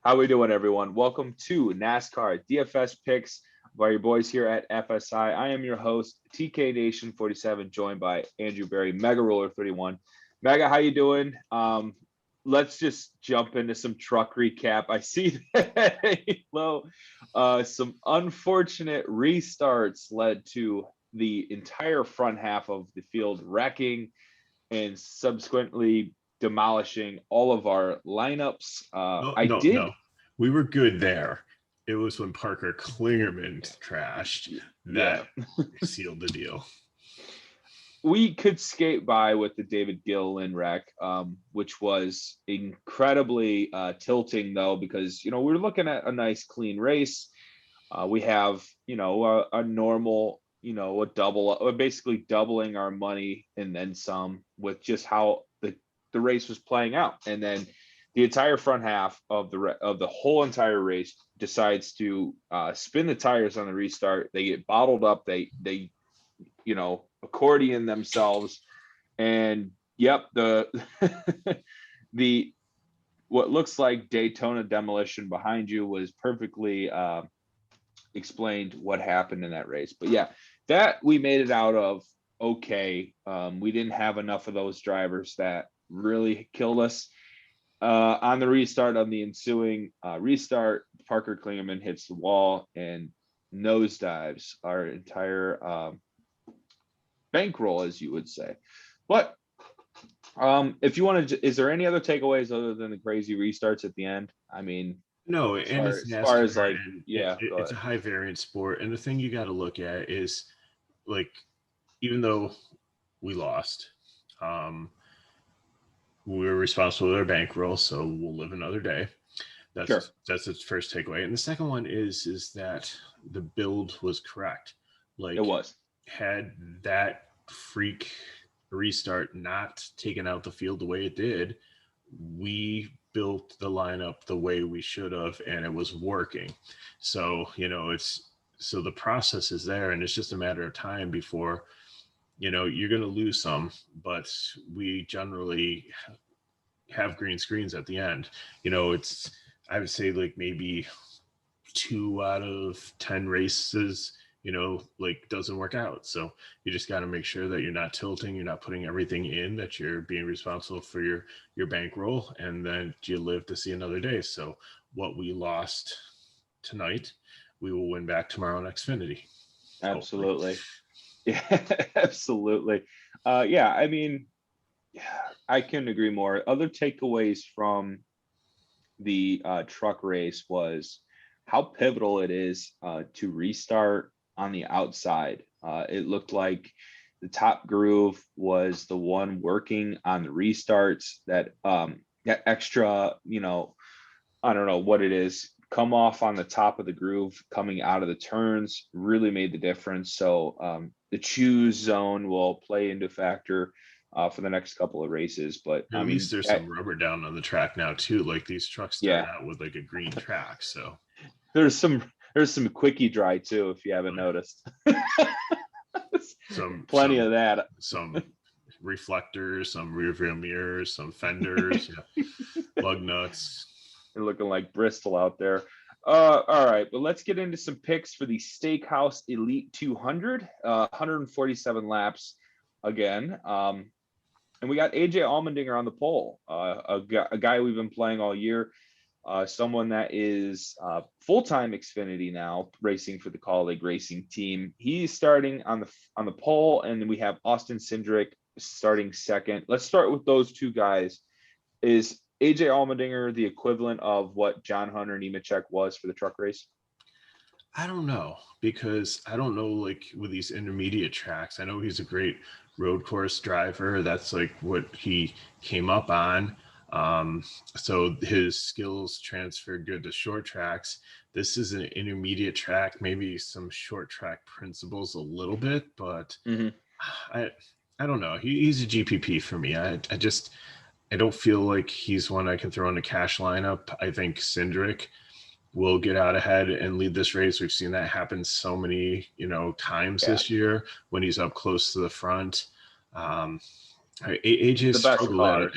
How we doing, everyone? Welcome to NASCAR DFS picks by your boys here at FSI. I am your host, TK Nation 47, joined by Andrew Berry, Mega Roller 31. Mega, how you doing? Let's just jump into some truck recap. I see that some unfortunate restarts led to the entire front half of the field wrecking and subsequently demolishing all of our lineups. No. We were good there. It was when Parker Klingerman crashed that sealed the deal. We could skate by with the David Gilliland wreck, which was incredibly tilting, though, because, we're looking at a nice, clean race. We have, a normal, a double, basically doubling our money and then some with just how the race was playing out. And then the entire front half of the whole entire race decides to spin the tires on the restart. They get bottled up. They accordion themselves, and the what looks like Daytona demolition behind you was perfectly explained what happened in that race. But that we made it out of okay. We didn't have enough of those drivers that really killed us. On the restart, on the ensuing restart, Parker Klingerman hits the wall and nosedives our entire bankroll, as you would say. But if you want to, is there any other takeaways other than the crazy restarts at the end? I mean, no, and as far as like, it's a high variance sport, and the thing you got to look at is, like, even though we lost, we were responsible for our bankroll, so we'll live another day. That's the first takeaway. And the second one is that the build was correct. Like, it was. Had that freak restart not taken out the field the way it did, we built the lineup the way we should have, and it was working. So, so the process is there, and it's just a matter of time before, you're going to lose some, but we generally have green screens at the end. I would say like maybe 2 out of 10 races, doesn't work out. So you just got to make sure that you're not tilting, you're not putting everything in, that you're being responsible for your bankroll, and then you live to see another day. So what we lost tonight, we will win back tomorrow in Xfinity. Absolutely. Yeah, absolutely. I mean, I couldn't agree more. Other takeaways from the truck race was how pivotal it is to restart on the outside. It looked like the top groove was the one working on the restarts. That extra, I don't know what it is, come off on the top of the groove coming out of the turns really made the difference. So the choose zone will play into factor for the next couple of races. But at least there's some rubber down on the track now too. Like, these trucks start out with like a green track, so there's some quickie dry too, if you haven't noticed. Plenty of that. Some reflectors, some rear view mirrors, some fenders, lug nuts. They're looking like Bristol out there. All right, but let's get into some picks for the Steakhouse Elite 200, 147 laps again. And we got AJ Alma Dinger on the pole, a guy we've been playing all year, someone that is full-time Xfinity now, racing for the colleague racing team. He's starting on the pole, and then we have Austin Cendrick starting second. Let's start with those two guys. Is AJ Allmendinger the equivalent of what John Hunter Nemechek was for the truck race? I don't know, because I don't know, like, with these intermediate tracks, I know he's a great road course driver. That's like what he came up on. So his skills transferred good to short tracks. This is an intermediate track, maybe some short track principles a little bit, but I don't know. He's a GPP for me. I don't feel like he's one I can throw in a cash lineup. I think Cendrick will get out ahead and lead this race. We've seen that happen so many, times this year when he's up close to the front. AJ struggled.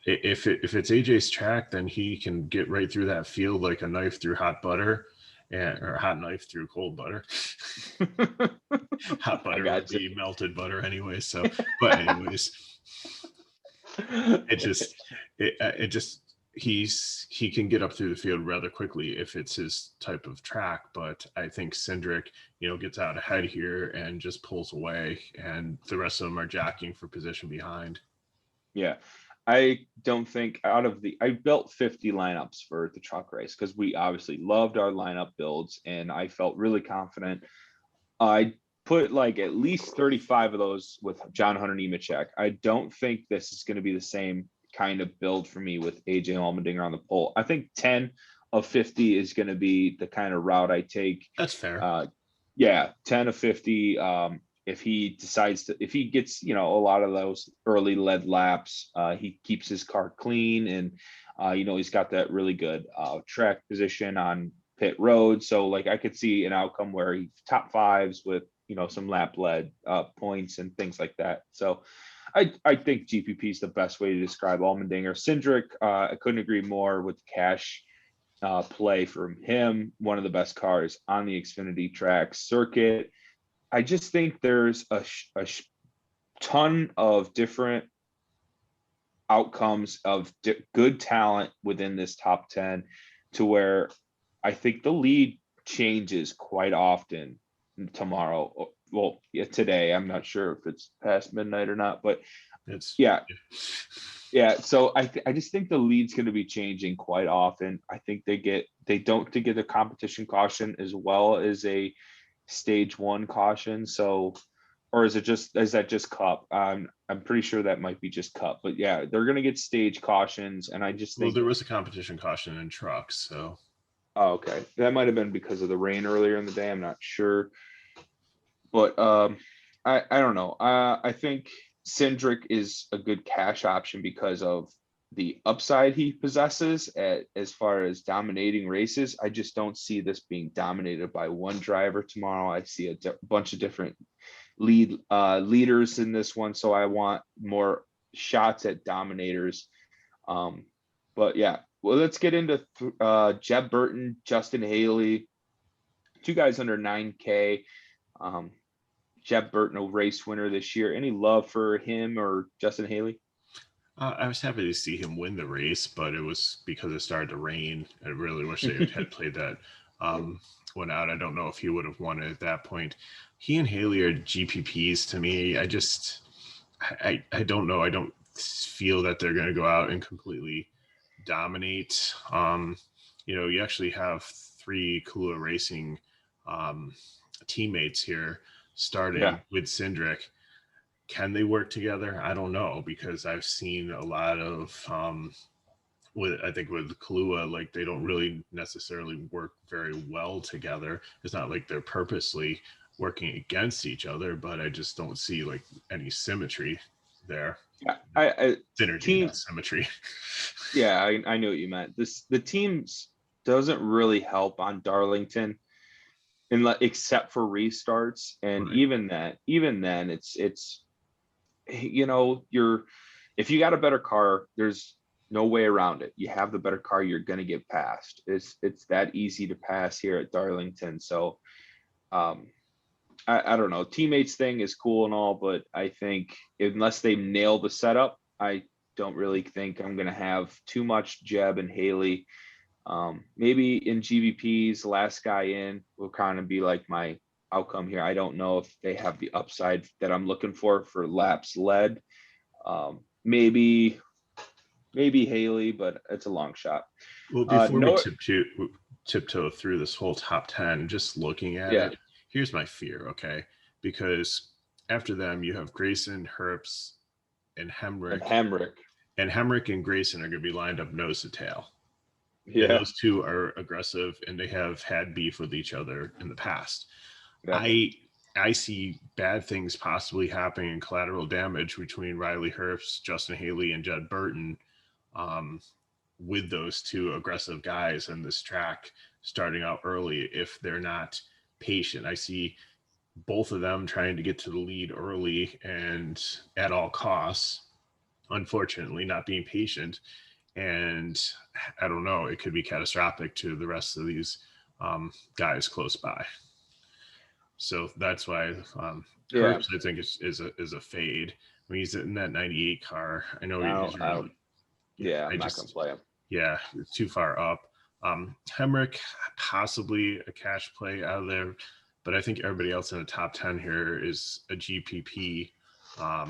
If it's AJ's track, then he can get right through that field like a knife through hot butter, or a hot knife through cold butter. Hot butter would be melted butter anyway. So, but anyways, it just he can get up through the field rather quickly if it's his type of track. But I think Cendrick, gets out ahead here and just pulls away, and the rest of them are jockeying for position behind. Yeah. I don't think I built 50 lineups for the truck race because we obviously loved our lineup builds and I felt really confident. I put like at least 35 of those with John Hunter Nemechek. I don't think this is going to be the same kind of build for me with AJ Alma Dinger on the pole. I think 10 of 50 is going to be the kind of route I take. That's fair. 10 of 50. If he gets, a lot of those early lead laps, he keeps his car clean and, he's got that really good track position on pit road. So like I could see an outcome where he top fives with, some lap lead points and things like that. So I think GPP is the best way to describe Allmendinger. Cendrick, I couldn't agree more with cash play from him. One of the best cars on the Xfinity track circuit. I just think there's a ton of different outcomes of good talent within this top 10 to where I think the lead changes quite often tomorrow. Well, yeah, today. I'm not sure if it's past midnight or not, but yeah. So I just think the lead's going to be changing quite often. I think they don't get a competition caution as well as a stage one caution. So, or is that just cup? I'm pretty sure that might be just cup, but yeah, they're going to get stage cautions. And I just think there was a competition caution in trucks. So, okay. That might've been because of the rain earlier in the day. I'm not sure, but I don't know. I think Cendrick is a good cash option because of the upside he possesses as far as dominating races. I just don't see this being dominated by one driver tomorrow. I see a bunch of different leaders in this one. So I want more shots at dominators. But yeah, well, let's get into Jeb Burton, Justin Haley, two guys under 9K. Jeb Burton, a race winner this year. Any love for him or Justin Haley? I was happy to see him win the race, but it was because it started to rain. I really wish they had played that one out. I don't know if he would have won it at that point. He and Haley are GPPs to me. I don't know. I don't feel that they're going to go out and completely dominate. You actually have 3 Kahlua Racing teammates here starting with Cendrick. Can they work together? I don't know, because I've seen a lot of with Kahlua, like they don't really necessarily work very well together. It's not like they're purposely working against each other, but I just don't see like any symmetry there. Yeah, synergy, not symmetry. Yeah, I know what you meant. The teams doesn't really help on Darlington, except for restarts, and Right. even then, it's if you got a better car, there's no way around it. You have the better car, you're going to get passed. It's that easy to pass here at Darlington. So I don't know. Teammates thing is cool and all, but I think unless they nail the setup, I don't really think I'm going to have too much Jeb and Haley. Maybe in GVP's last guy in will kind of be like my outcome here. I don't know if they have the upside that I'm looking for laps led. Maybe Haley, but it's a long shot. Well, before we tiptoe through this whole top 10, just looking at it, here's my fear, okay? Because after them, you have Grayson, Herbst, and Hemrick. And Hemrick and Grayson are going to be lined up nose to tail. Yeah. And those two are aggressive, and they have had beef with each other in the past. Yeah. I see bad things possibly happening in collateral damage between Riley Herbst, Justin Haley, and Jed Burton with those two aggressive guys in this track starting out early if they're not patient. I see both of them trying to get to the lead early and at all costs. unfortunately, not being patient. And I don't know, it could be catastrophic to the rest of these guys close by. So that's why Yeah. Herbst, I think, is a fade. I mean, he's in that 98 car. I know he's around. Yeah, I'm not going to play him. Yeah, it's too far up. Hemrick, possibly a cash play out of there, but I think everybody else in the top 10 here is a GPP. I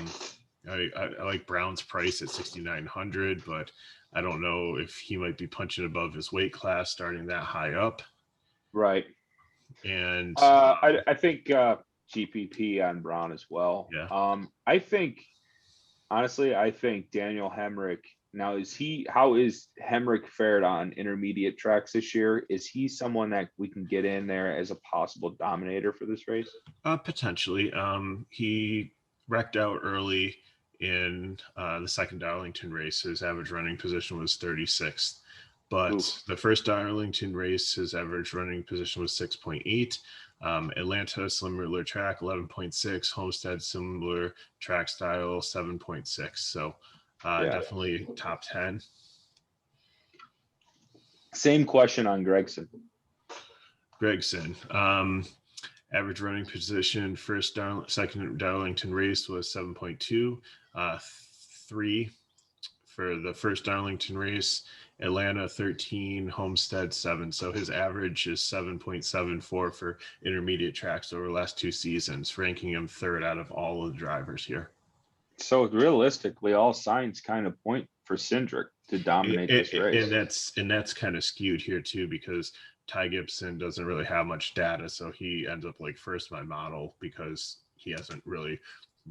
like Brown's price at 6,900, but I don't know if he might be punching above his weight class starting that high up. Right. And I think GPP on Brown as well. Yeah. I think, honestly, I think Daniel Hemrick. Now, how is Hemrick fared on intermediate tracks this year? Is he someone that we can get in there as a possible dominator for this race? Potentially. He wrecked out early in the second Darlington race. His average running position was 36th. But the first Darlington race, his average running position was 6.8. Atlanta, similar track, 11.6. Homestead, similar track style, 7.6. So definitely top 10. Same question on Gregson. Average running position, second Darlington race was 7.2. 3 for the first Darlington race. Atlanta 13, Homestead 7. So his average is 7.74 for intermediate tracks over the last 2 seasons, ranking him third out of all of the drivers here. So realistically, all signs kind of point for Cendrick to dominate this race. And that's kind of skewed here too, because Ty Gibson doesn't really have much data. So he ends up like first by model because he hasn't really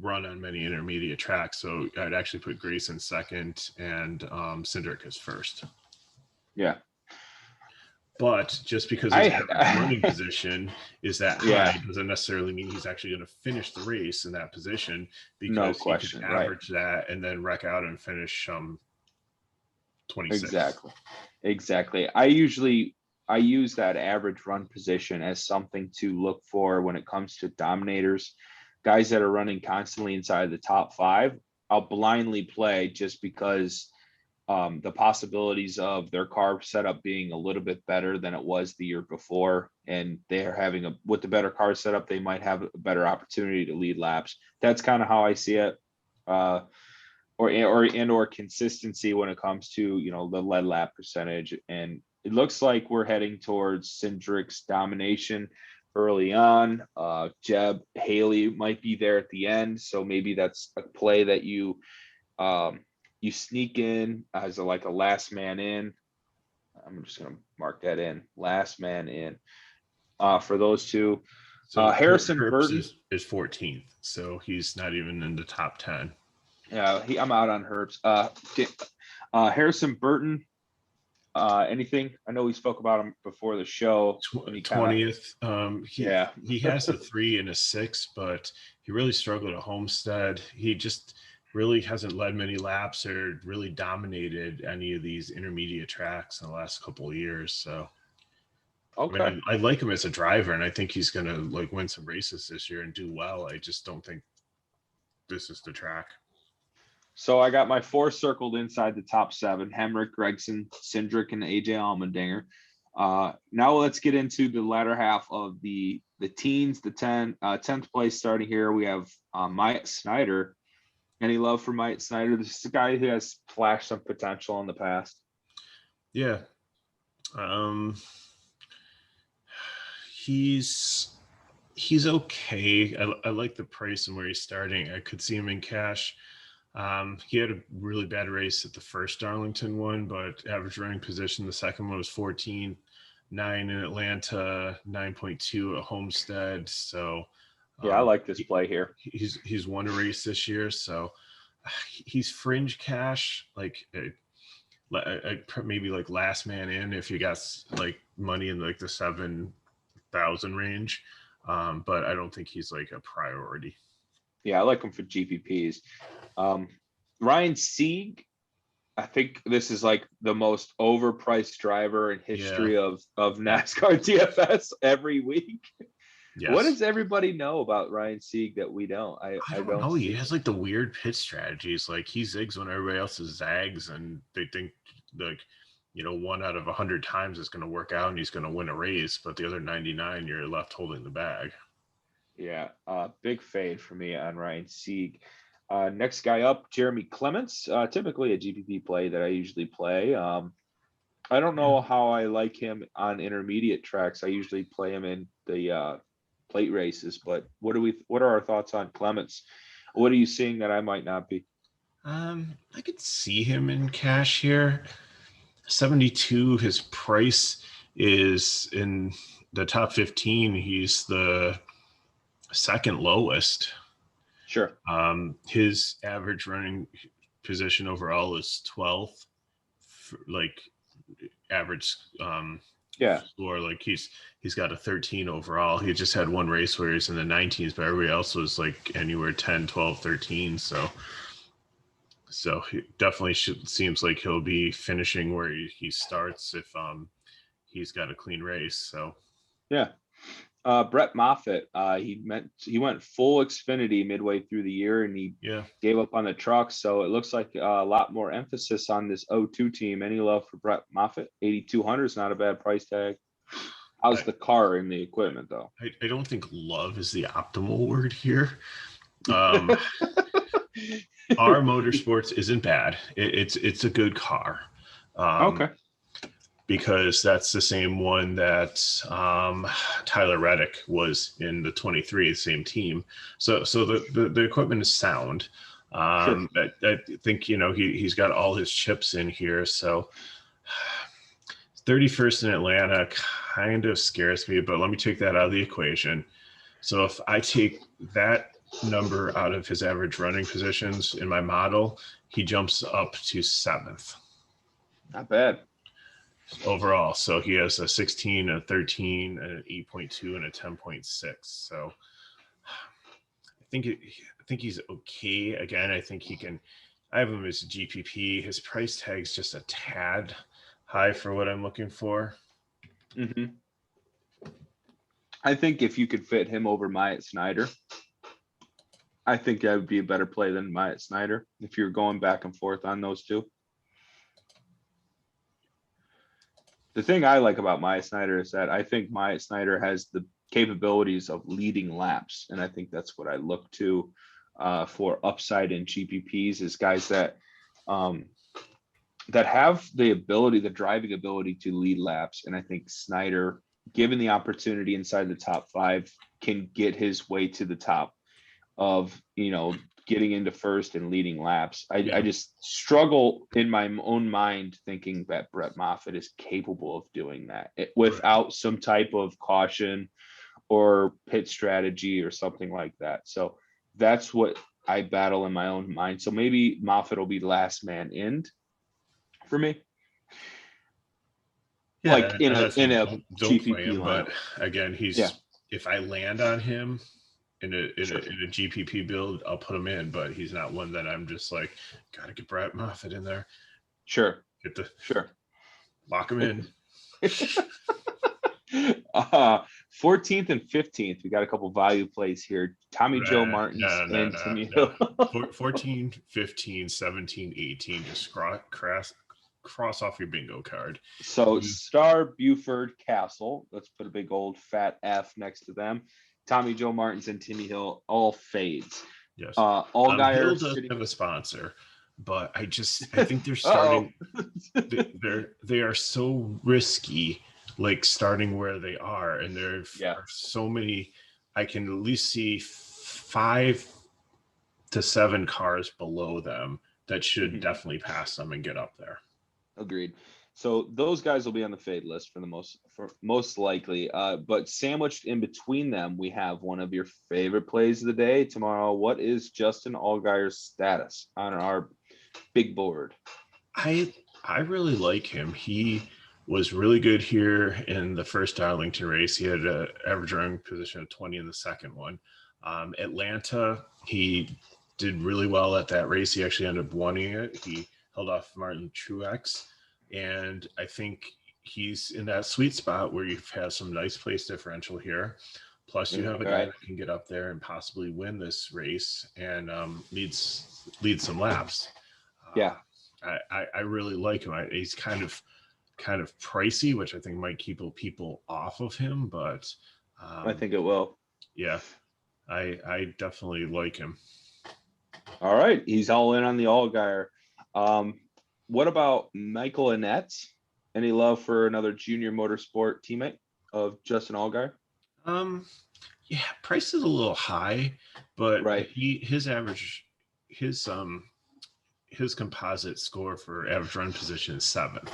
run on many intermediate tracks. So I'd actually put Grayson second and Cendrick as first. Yeah. But just because his running position is that high doesn't necessarily mean he's actually going to finish the race in that position, because he could average that and then wreck out and finish 26. Exactly. I use that average run position as something to look for when it comes to dominators, guys that are running constantly inside the top 5. I'll blindly play just because the possibilities of their car setup being a little bit better than it was the year before, and they're having with the better car setup, they might have a better opportunity to lead laps. That's kind of how I see it. Or consistency when it comes to, the lead lap percentage. And it looks like we're heading towards Cendrick's domination early on. Jeb Haley might be there at the end, so maybe that's a play that you sneak in as a last man in. I'm just going to mark that in, last man in for those two. So Harrison Burton is 14th, so he's not even in the top 10. Yeah, I'm out on Herbst. Harrison Burton, anything? I know we spoke about him before the show. 20th. He has a 3 and a 6, but he really struggled at Homestead. He just really hasn't led many laps or really dominated any of these intermediate tracks in the last couple of years. So, okay, I mean, I like him as a driver, and I think he's going to win some races this year and do well. I just don't think this is the track. So I got my 4 circled inside the top 7: Hemrick, Gregson, Cendrick, and AJ Alma Dinger. Now let's get into the latter half of the teens, the 10th place starting here. We have Myatt Snyder. Any love for Myatt Snyder? This is a guy who has flashed some potential in the past. Yeah. He's okay. I like the price and where he's starting. I could see him in cash. He had a really bad race at the first Darlington one, but average running position, the second one was 14, 9 in Atlanta, 9.2 at Homestead. So I like this play here. He's won a race this year, so he's fringe cash, maybe last man in if you got money in the 7,000 range, but I don't think he's a priority. Yeah, I like him for GPPs. Ryan Sieg, I think this is the most overpriced driver in history of NASCAR DFS every week. What Yes. does everybody know about Ryan Sieg that we don't? I I don't don't know. He see. has like the weird pitch strategies. Like he zigs when everybody else zags, and they think like, one out of 100 times is going to work out and he's going to win a race, but the other 99, you're left holding the bag. Yeah, big fade for me on Ryan Sieg. Next guy up, Jeremy Clements, typically a GPP play that I usually play. I don't Yeah. know how I like him on intermediate tracks. I usually play him in the plate races, but what are our thoughts on Clements? What are you seeing that I might not be? I could see him in cash here. 72, his price is in the top 15. He's the second lowest. Sure. His average running position overall is 12th, like average Yeah. score. Like he's got a 13 overall. He just had one race where he's in the 19s, but everybody else was like anywhere 10, 12, 13. So he definitely seems like he'll be finishing where he starts if he's got a clean race. So Yeah. Brett Moffatt, he went full Xfinity midway through the year, and he yeah, gave up on the truck. So it looks like a lot more emphasis on this O2 team. Any love for Brett Moffatt? 8,200 is not a bad price tag. How's the car and the equipment though? I don't think love is the optimal word here. Our motorsports isn't bad. It's a good car. Okay. Because that's the same one that Tyler Reddick was in the 23, the same team. So the equipment is sound. Sure. I think he's got all his chips in here. So 31st in Atlanta kind of scares me, but let me take that out of the equation. So if I take that number out of his average running positions in my model, he jumps up to 7th. Not bad. Overall. So he has a 16, a 13, an 8.2, and a 10.6. So I think he's okay. Again, I think he can. I have him as a GPP. His price tag's just a tad high for what I'm looking for. Mm-hmm. I think if you could fit him over Myatt Snyder, I think that would be a better play than Myatt Snyder if you're going back and forth on those two. The thing I like about Myatt Snyder is that I think Myatt Snyder has the capabilities of leading laps, and I think that's what I look to for upside in GPPs is guys that that have the driving ability to lead laps, and I think Snyder, given the opportunity inside the top 5, can get his way to the top of getting into first and leading laps. I just struggle in my own mind thinking that Brett Moffatt is capable of doing that without some type of caution or pit strategy or something like that. So that's what I battle in my own mind. So maybe Moffatt will be last man in for me. Yeah, Like in a don't play GPP him. lineup. But again, if I land on him in a GPP build, I'll put him in. But he's not one that I'm just like, gotta get Brett Moffatt in there. Sure. Lock him in. 14th and 15th, we got a couple value plays here. Tommy Joe Martins and Timmy Hill. 14, 15, 17, 18. Just cross off your bingo card. So Star, Buford, Castle. Let's put a big old fat F next to them. Tommy Joe Martins and Timmy Hill, all fades. Yes. Allgeyer Hill does have a sponsor, but I think they're starting. they are so risky, like starting where they are, and there are so many. I can at least see 5 to 7 cars below them that should definitely pass them and get up there. Agreed. So those guys will be on the fade list for most likely. But sandwiched in between them, we have one of your favorite plays of the day tomorrow. What is Justin Allgeyer's status on our big board? I really like him. He was really good here in the first Darlington race. He had an average running position of 20 in the second one. Atlanta, he did really well at that race. He actually ended up winning it. He held off Martin Truex. And I think he's in that sweet spot where you've had some nice place differential here. Plus, you have a guy Right. that can get up there and possibly win this race and lead some laps. Yeah. I really like him. He's kind of pricey, which I think might keep people off of him. But I think it will. yeah, I definitely like him. All right. He's all in on the Allgeyer. What about Michael Annette? Any love for another junior motorsport teammate of Justin Allgaier? Yeah, price is a little high, but Right. his average his composite score for average run position is 7th.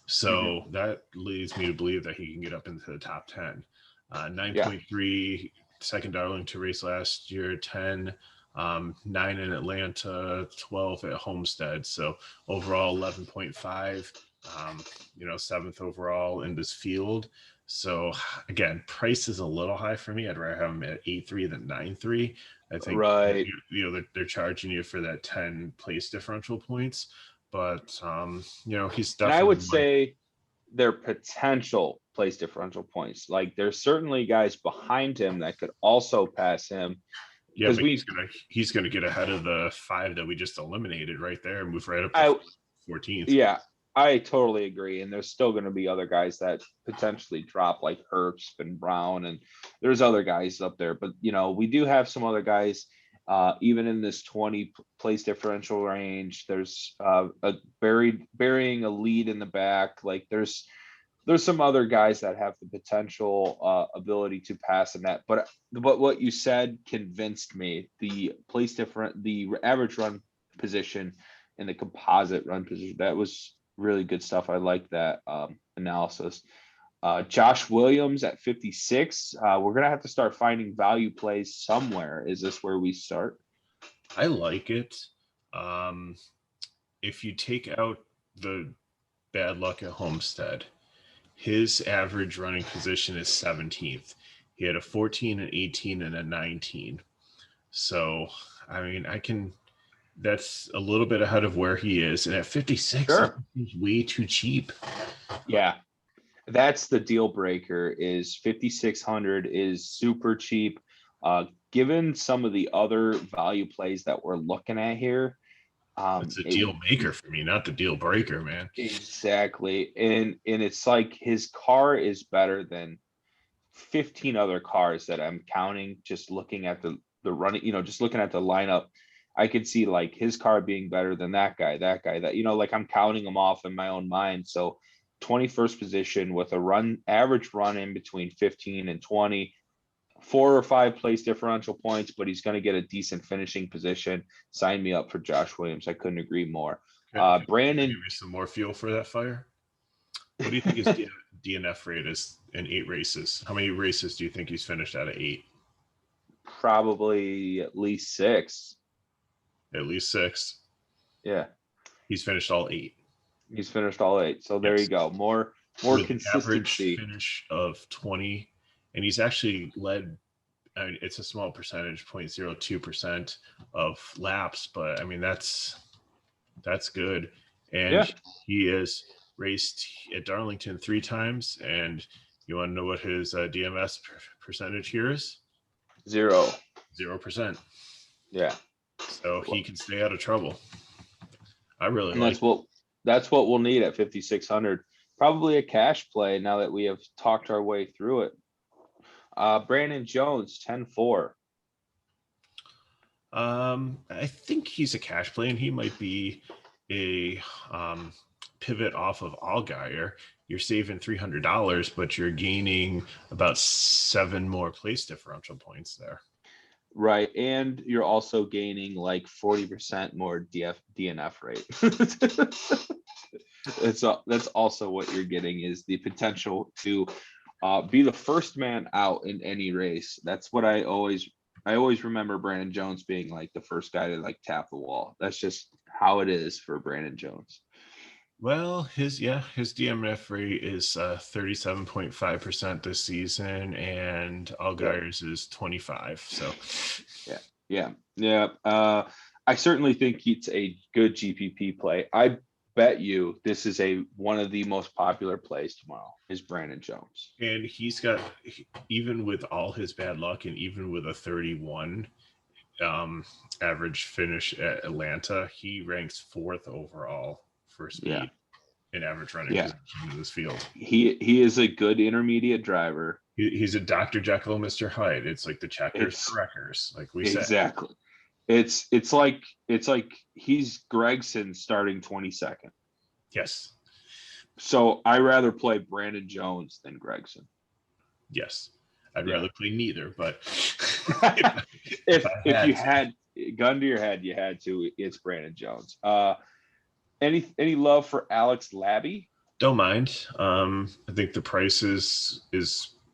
So that leads me to believe that he can get up into the top 10. 9.3 second Darlington race last year, 10, 9 in Atlanta, 12 at Homestead. So overall 11.5, 7th overall in this field. So again, price is a little high for me. I'd rather have him at 8.3 than 9.3. I think they're charging you for that 10 place differential points, but he's definitely. And I would say their potential place differential points. Like there's certainly guys behind him that could also pass him. Yeah, but he's gonna get ahead of the 5 that we just eliminated right there and move right up to 14th. Yeah, I totally agree. And there's still going to be other guys that potentially drop, like Herbst and Brown, and there's other guys up there. But we do have some other guys, even in this 20 place differential range. There's burying a lead in the back. Like there's some other guys that have the potential ability to pass in that. But what you said convinced me. The average run position and the composite run position, that was really good stuff. I like that analysis. Josh Williams at 56. We're gonna have to start finding value plays somewhere. Is this where we start? I like it. If you take out the bad luck at Homestead, his average running position is 17th. He had a 14, an 18, and a 19. So, I mean, that's a little bit ahead of where he is. And at 56, he's way too cheap. Yeah. That's the deal breaker. Is 5,600 is super cheap. Given some of the other value plays that we're looking at here, it's a deal maker for me, not the deal breaker, man. Exactly. And it's like his car is better than 15 other cars that I'm counting. Just looking at the running, just looking at the lineup, I could see like his car being better than that guy, that, like I'm counting them off in my own mind. So 21st position with a average run in between 15 and 20, 4 or 5 place differential points, but he's going to get a decent finishing position. Sign me up for Josh Williams. I couldn't agree more. Brandon, give me some more fuel for that fire. What do you think his DNF rate is in 8 races? How many races do you think he's finished out of 8? Probably at least 6. At least 6. Yeah. He's finished all 8. He's finished all 8. So there you go. More with consistency. Average finish of 20. And he's actually led, I mean, it's a small percentage, 0.02% of laps, but I mean, that's good. And he has raced at Darlington 3 times. And you want to know what his DMS percentage here is? 0%. Yeah. So he can stay out of trouble. I really and like that's what we'll need at 5,600. Probably a cash play now that we have talked our way through it. Brandon Jones, 10-4. I think he's a cash play, and he might be a pivot off of Allgeyer. You're saving $300, but you're gaining about 7 more place differential points there. Right, and you're also gaining like 40% more DNF rate. That's also what you're getting, is the potential to be the first man out in any race. That's what I always remember Brandon Jones being like the first guy to like tap the wall. That's just how it is for Brandon Jones. Well, his DNF rate is 37.5% this season, and Allgeyer's is 25. So yeah. I certainly think it's a good GPP play. I bet you this is one of the most popular plays tomorrow is Brandon Jones. And he's got, even with all his bad luck and even with a 31 average finish at Atlanta, he ranks 4th overall for speed in average running position in this field. He is a good intermediate driver. He's a Dr. Jekyll, Mr. Hyde. It's like the checkers for wreckers, like we said. Exactly. It's like he's Gregson starting 22nd. Yes. So I rather play Brandon Jones than Gregson. Yes. I'd rather play neither, but if you had gun to your head, you had to. It's Brandon Jones. Any love for Alex Labby? Don't mind. I think the price is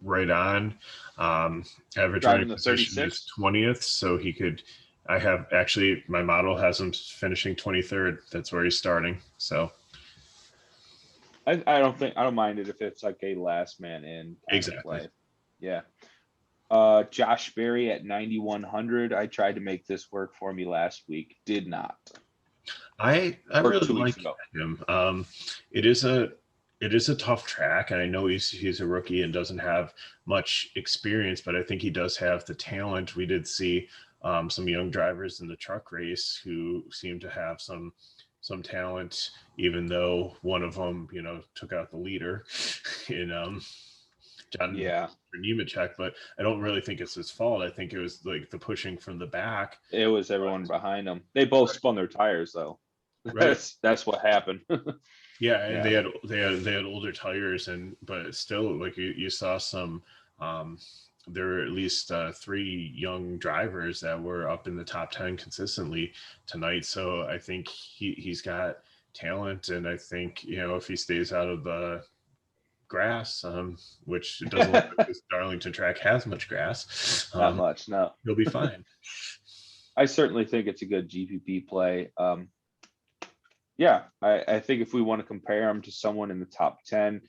right on. Average running position is 20th, so he could. I have actually my model has him finishing 23rd. That's where he's starting. So I don't mind it if it's like a last man in. Exactly. Yeah. Josh Berry at 9,100. I tried to make this work for me last week. Did not. I really like him. It is a tough track, and I know he's a rookie and doesn't have much experience, but I think he does have the talent. We did see some young drivers in the truck race who seem to have some talent, even though one of them, took out the leader in John Nemechek, but I don't really think it's his fault. I think it was like the pushing from the back. It was everyone behind him. They both spun their tires though. Right. That's what happened. And they had older tires, but still, like you saw some. There were at least 3 young drivers that were up in the top 10 consistently tonight. So I think he's got talent, and I think if he stays out of the grass, which it doesn't look like this Darlington track has much grass. Not much, no. He'll be fine. I certainly think it's a good GPP play. I think if we want to compare him to someone in the top 10,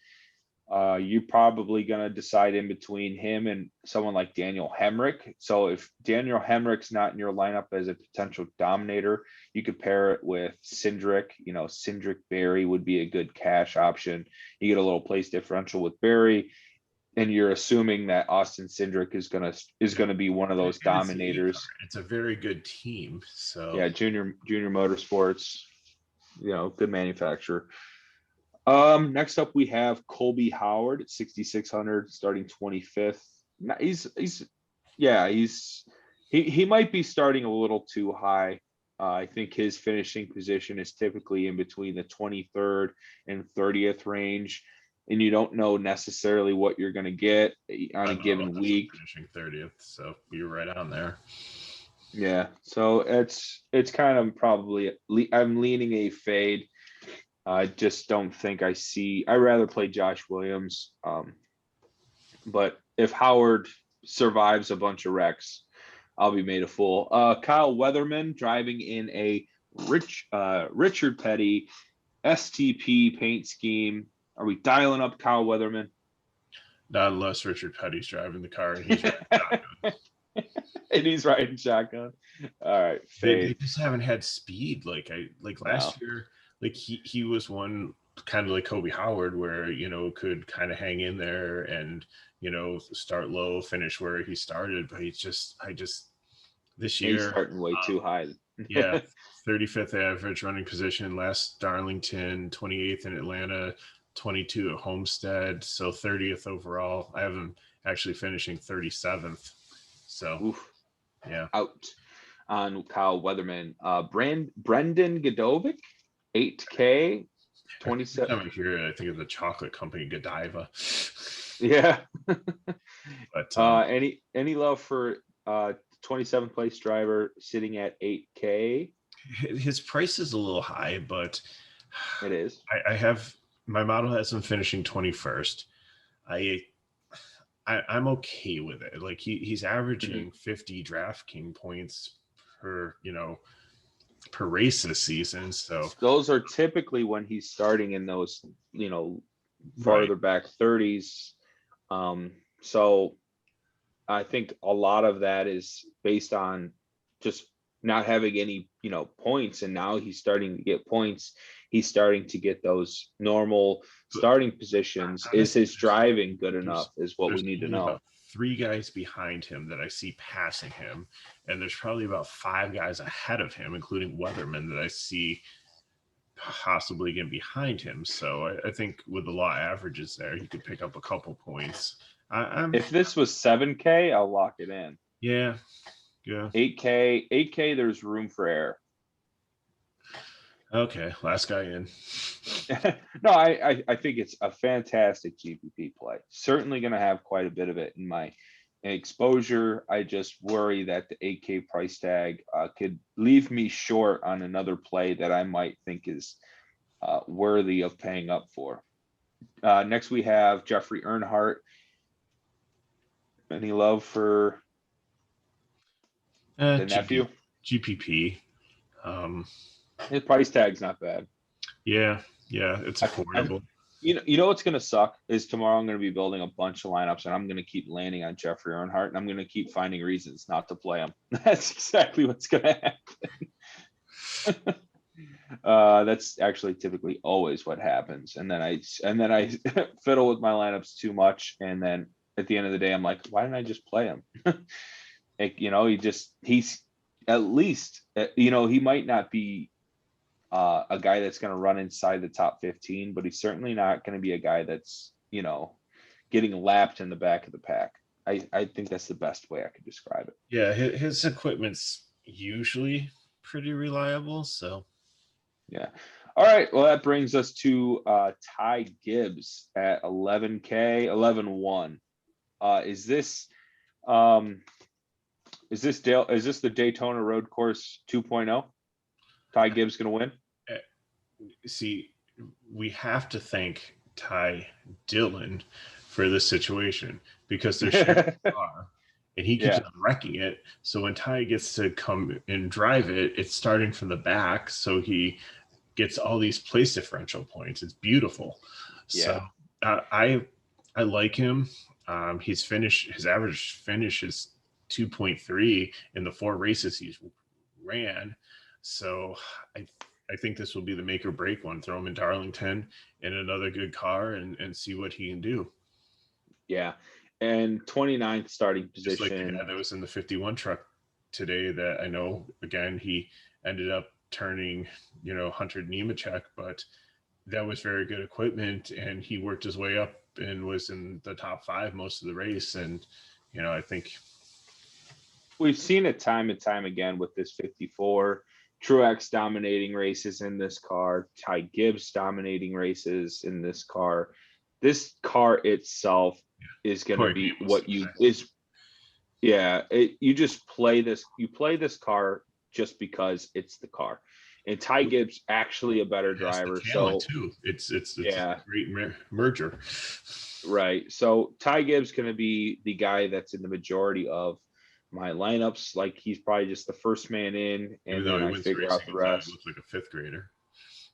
you're probably going to decide in between him and someone like Daniel Hemrick. So if Daniel Hemrick's not in your lineup as a potential dominator, you could pair it with Cendrick. Cendrick Berry would be a good cash option. You get a little place differential with Berry, and you're assuming that Austin Cendrick is gonna be one of those dominators. It's a very good team. So yeah, Junior Motorsports, good manufacturer. Next up we have Colby Howard at 6,600, starting 25th. He might be starting a little too high. I think his finishing position is typically in between the 23rd and 30th range, and you don't know necessarily what you're going to get on a given week. Finishing 30th, so you're right on there. Yeah, so it's kind of probably I'm leaning a fade. I just don't think I'd rather play Josh Williams. But if Howard survives a bunch of wrecks, I'll be made a fool. Kyle Weatherman driving in a Richard Petty STP paint scheme. Are we dialing up Kyle Weatherman? Not unless Richard Petty's driving the car and he's riding shotgun. And he's riding shotgun. All right. They just haven't had speed like last year. Like he was one kind of like Colby Howard where, could kind of hang in there and, start low, finish where he started. But this year. He's starting way too high. 35th average running position last Darlington, 28th in Atlanta, 22 at Homestead. So 30th overall. I have him actually finishing 37th. So, Out on Kyle Weatherman. Brendan Godovic. 8K, 27. Every time I hear it, I think of the chocolate company Godiva. Yeah. But any love for 27th place driver sitting at 8K? His price is a little high, but it is. I have my model has him finishing 21st. I'm okay with it. Like he's averaging 50 DraftKings points per race this season. So those are typically when he's starting in those, farther back 30s. So I think a lot of that is based on just not having any, points. And now he's starting to get points. he's starting to get those normal starting positions. Is his driving good enough is what we need to know. About 3 guys behind him that I see passing him, and there's probably about 5 guys ahead of him, including Weatherman, that I see possibly getting behind him. So I think with the law averages there, he could pick up a couple points. If this was 7K, I'll lock it in. Yeah. 8K, there's room for error. Okay, last guy in. No, I think it's a fantastic GPP play. Certainly going to have quite a bit of it in my exposure. I just worry that the 8K price tag could leave me short on another play that I might think is worthy of paying up for. Next, we have Jeffrey Earnhardt. Any love for the nephew? GPP. His price tag's not bad. Yeah, it's affordable. You know what's going to suck is tomorrow I'm going to be building a bunch of lineups and I'm going to keep landing on Jeffrey Earnhardt and I'm going to keep finding reasons not to play him. That's exactly what's going to happen. That's actually typically always what happens. And then I fiddle with my lineups too much. And then at the end of the day, I'm like, why didn't I just play him? He's at least, he might not be a guy that's going to run inside the top 15, but he's certainly not going to be a guy that's, getting lapped in the back of the pack. I think that's the best way I could describe it. Yeah, his equipment's usually pretty reliable, so. Yeah. All right. Well, that brings us to Ty Gibbs at 11K, 11-1. Is this the Daytona Road Course 2.0? Ty Gibbs going to win? See, we have to thank Ty Dillon for this situation because they're sharing a car and he keeps wrecking it. So when Ty gets to come and drive it, it's starting from the back. So he gets all these place differential points. It's beautiful. Yeah. So I like him. His average finish is 2.3 in the 4 races he's ran. So I think this will be the make or break one. Throw him in Darlington in another good car and see what he can do. Yeah. And 29th starting position. Just like the guy that was in the 51 truck today that I know, again, he ended up turning, Hunter Nemechek, but that was very good equipment and he worked his way up and was in the top 5 most of the race. And, I think we've seen it time and time again with this 54. Truex dominating races in this car, Ty Gibbs dominating races in this car. This car itself is going to be what you is. Yeah, you just play this. You play this car just because it's the car, and Ty Gibbs actually a better driver. So too. It's a great merger. Right. So Ty Gibbs going to be the guy that's in the majority of my lineups. Like he's probably just the first man in, and then I figure out the rest. Looks like a 5th grader.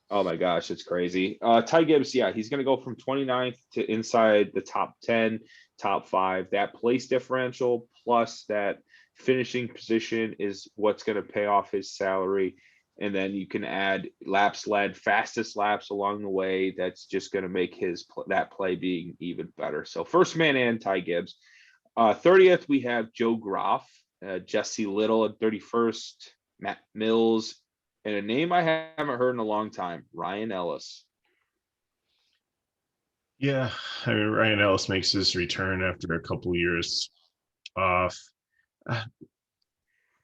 Oh my gosh, it's crazy. Ty Gibbs, he's going to go from 29th to inside the top 10, top 5. That place differential plus that finishing position is what's going to pay off his salary. And then you can add laps led, fastest laps along the way. That's just going to make that play being even better. So first man in, Ty Gibbs. 30th, we have Joe Groff, Jesse Little at 31st, Matt Mills, and a name I haven't heard in a long time, Ryan Ellis. Yeah, Ryan Ellis makes his return after a couple years off.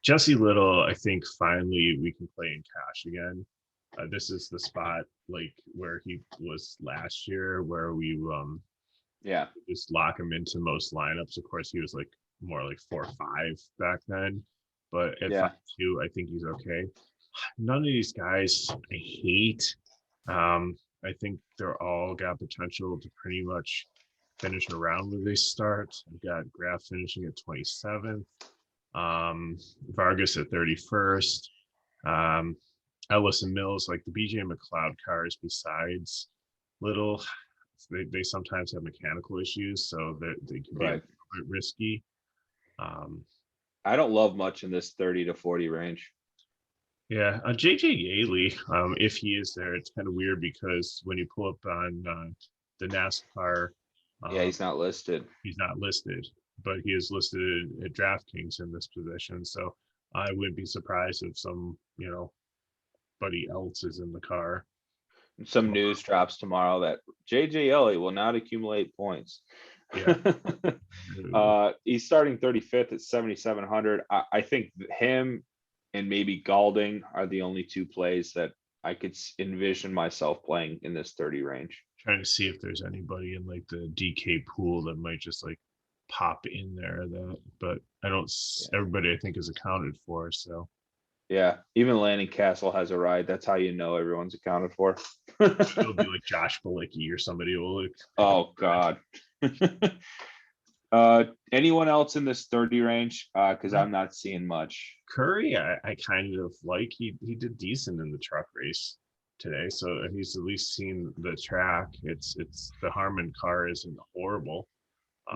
Jesse Little, I think finally we can play in cash again. This is the spot like where he was last year, where we just lock him into most lineups. Of course, he was like more like 4 or 5 back then, but at 5.2, I think he's okay. None of these guys I hate. I think they're all got potential to pretty much finish around where they start. I've got Graff finishing at 27th, Vargas at 31st, Ellis and Mills, like the BJ McLeod cars besides Little, they sometimes have mechanical issues, so they can be a bit risky. I don't love much in this 30 to 40 range. Yeah, JJ Yaley, if he is there, it's kind of weird because when you pull up on the NASCAR, Yeah, um, he's not listed. he's not listed, but he is listed at DraftKings in this position. So I wouldn't be surprised if some, buddy else is in the car. Some news drops tomorrow that JJ Elliott will not accumulate points. Yeah. He's starting 35th at 7,700. I think him and maybe Galding are the only two plays that I could envision myself playing in this 30 range. Trying to see if there's anybody in like the DK pool that might just like pop in there. But I don't. Everybody I think is accounted for. So yeah, even Landing Castle has a ride. That's how you know everyone's accounted for. it'll be like Josh Balicki or somebody will. Oh God. Anyone else in this 30 range? Because I'm not seeing much. Curry, I kind of like. He did decent in the truck race today, so he's at least seen the track. It's the Harmon car isn't horrible.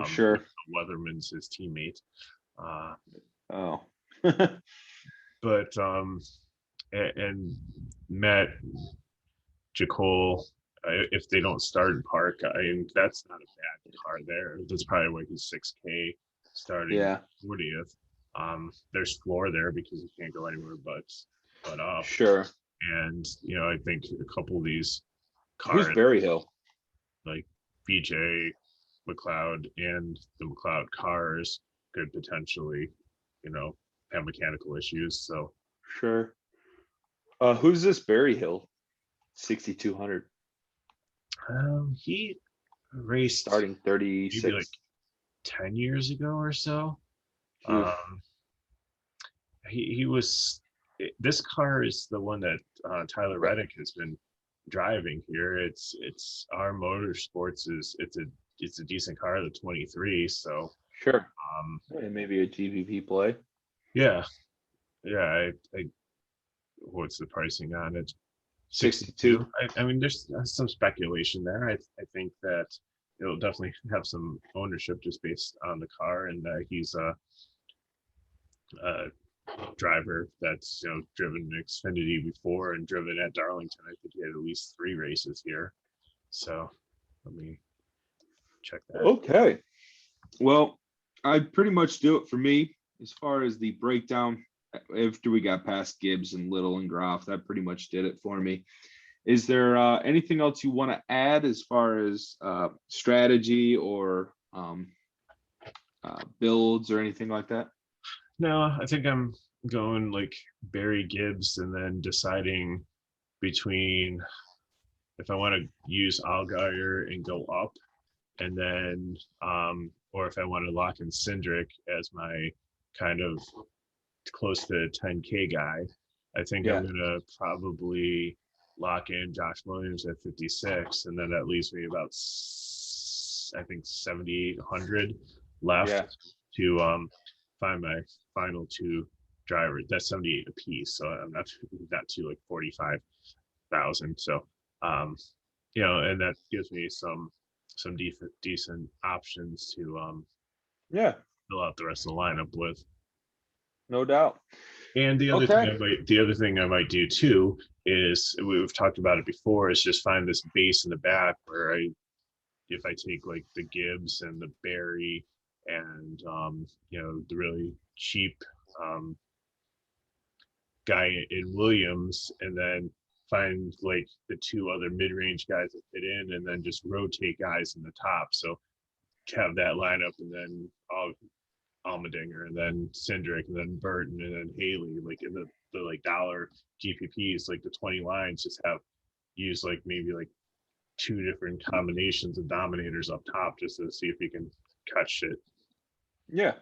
Sure. Weatherman's his teammate. Oh. But and Matt Jacole, if they don't start in park, that's not a bad car there. That's probably like his 6K starting 40th. There's floor there because you can't go anywhere but up. Sure. And I think a couple of these cars, who's Berryhill? Like BJ McLeod and the McLeod cars could potentially, have mechanical issues. So sure. Who's this Berryhill? 6,200. He raced starting 36, maybe like 10 years ago or so. He was. This car is the one that Tyler Reddick has been driving here. It's our motorsports it's a decent car, the 23. So sure. Maybe a GVP play. Yeah. I what's the pricing on it? 62. I mean, there's some speculation there. I think that it'll definitely have some ownership just based on the car, and he's a driver that's driven Xfinity before and driven at Darlington. I think he had at least 3 races here. So let me check that. Okay. Well, I pretty much do it for me as far as the breakdown. After we got past Gibbs and Little and Groff, that pretty much did it for me. Is there anything else you want to add as far as strategy or builds or anything like that? No, I think I'm going like Barry Gibbs and then deciding between if I want to use Allgeyer and go up, and then or if I want to lock in Cendrick as my kind of close to 10K guy. I think I'm gonna probably lock in Josh Williams at 56, and then that leaves me about I think 7,800 left to find my final 2 drivers. That's 78 apiece, so I'm not to like 45,000. So and that gives me some decent options to fill out the rest of the lineup with. No doubt. And the other thing I might do too is, we've talked about it before, is just find this base in the back where if I take like the Gibbs and the Barry and the really cheap guy in Williams, and then find like the 2 other mid-range guys that fit in, and then just rotate guys in the top. So have that lineup, and then Alma Dinger, and then Cendrick, and then Burton, and then Haley, like in the like dollar GPPs, like the 20 lines, just use like maybe like 2 different combinations of dominators up top just to see if you can cut shit. Yeah.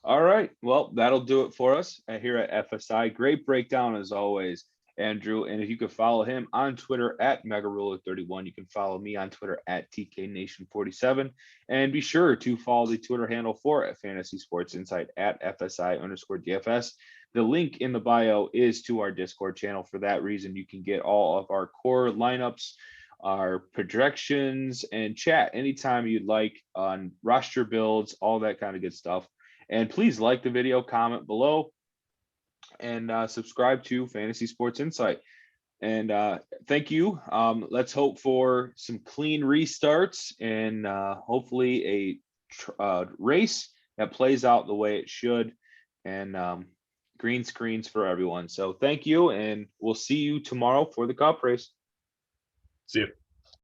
All right. Well, that'll do it for us here at FSI. Great breakdown as always, Andrew. And if you could follow him on Twitter at MegaRuler31, you can follow me on Twitter at TKNation47. And be sure to follow the Twitter handle for Fantasy Sports Insight at FSI_DFS. The link in the bio is to our Discord channel. For that reason, you can get all of our core lineups, our projections, and chat anytime you'd like on roster builds, all that kind of good stuff. And please like the video, comment below. and subscribe to Fantasy Sports Insight. And thank you. Let's hope for some clean restarts and hopefully a race that plays out the way it should, and green screens for everyone. So thank you, and we'll see you tomorrow for the Cup race. See you.